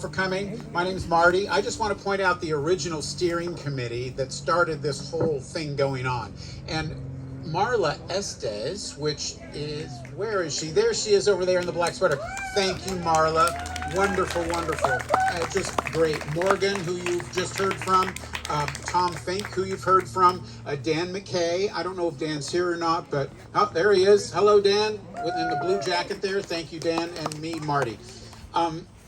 For coming. My name is Marty. I just want to point out the original steering committee that started this whole thing going on. And Marla Estes, which is, where is she? There she is over there in the black sweater. Thank you, Marla. Wonderful, wonderful. Just great. Morgan, who you've just heard from. Tom Fink, who you've heard from. Dan McKay. I don't know if Dan's here or not, but oh, there he is. Hello, Dan, in the blue jacket there. Thank you, Dan, and me, Marty.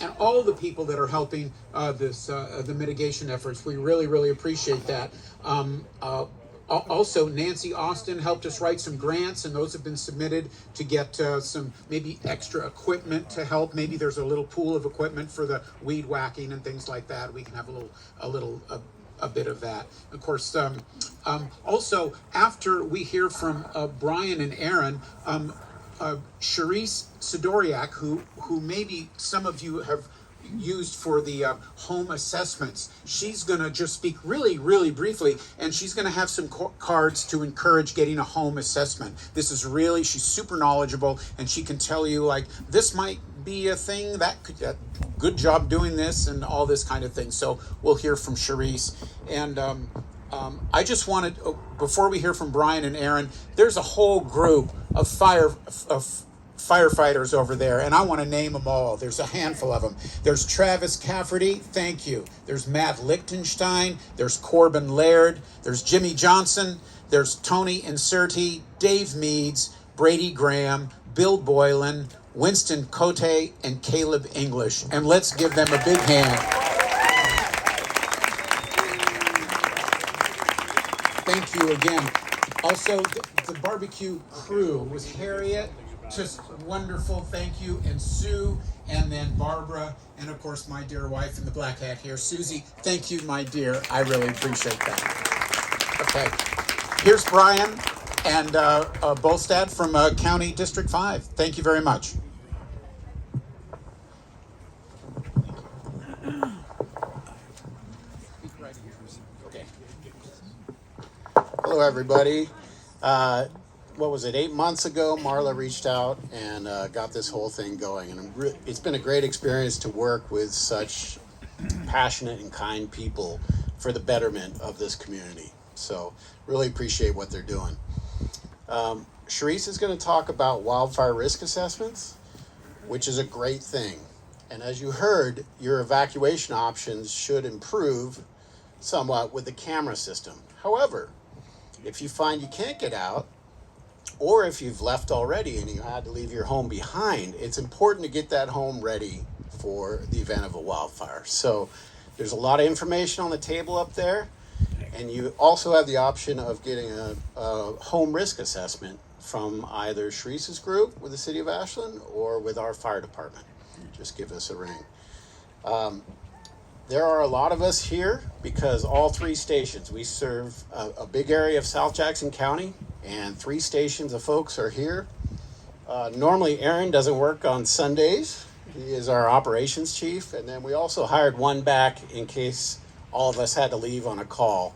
And all the people that are helping the mitigation efforts. We really, really appreciate that. Also, Nancy Austin helped us write some grants, and those have been submitted to get some maybe extra equipment to help. Maybe there's a little pool of equipment for the weed whacking and things like that. We can have a bit of that. Of course, also, after we hear from Brian and Aaron, Charisse Sidoriak, who maybe some of you have used for the home assessments, she's going to just speak really, really briefly, and she's going to have some cards to encourage getting a home assessment. This is really, she's super knowledgeable, and she can tell you, like, this might be a thing, that could, good job doing this, and all this kind of thing. So we'll hear from Charisse. And I just wanted, before we hear from Brian and Aaron, there's a whole group of firefighters over there, and I want to name them all. There's a handful of them. There's Travis Cafferty, thank you. There's Matt Lichtenstein. There's Corbin Laird. There's Jimmy Johnson. There's Tony Inserti, Dave Meads, Brady Graham, Bill Boylan, Winston Cote, and Caleb English. And let's give them a big hand. Thank you again. Also, the barbecue crew was Harriet, just wonderful, thank you, and Sue, and then Barbara, and of course my dear wife in the black hat here, Susie. Thank you, my dear. I really appreciate that. Okay, here's Brian and Bolstad from County District 5. Thank you very much. Hello, everybody. What was it, 8 months ago, Marla reached out and got this whole thing going. And it's been a great experience to work with such passionate and kind people for the betterment of this community. So really appreciate what they're doing. Charisse is going to talk about wildfire risk assessments, which is a great thing. And as you heard, your evacuation options should improve somewhat with the camera system. However, if you find you can't get out, or if you've left already and you had to leave your home behind, it's important to get that home ready for the event of a wildfire. So there's a lot of information on the table up there, and you also have the option of getting a home risk assessment from either Charisse's group with the City of Ashland or with our fire department. Just give us a ring. There are a lot of us here because all three stations, we serve a big area of South Jackson County, and 3 stations of folks are here. Normally Aaron doesn't work on Sundays. He is our operations chief, and then we also hired one back in case all of us had to leave on a call.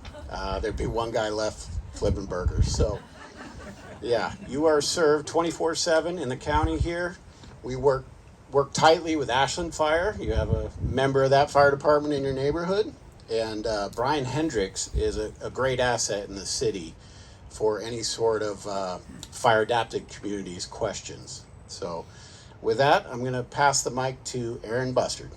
There'd be one guy left flipping burgers. So yeah, you are served 24/7 in the county here. We work tightly with Ashland Fire. You have a member of that fire department in your neighborhood. And Brian Hendricks is a great asset in the city for any sort of fire adapted communities questions. So with that, I'm going to pass the mic to Aaron Bustard.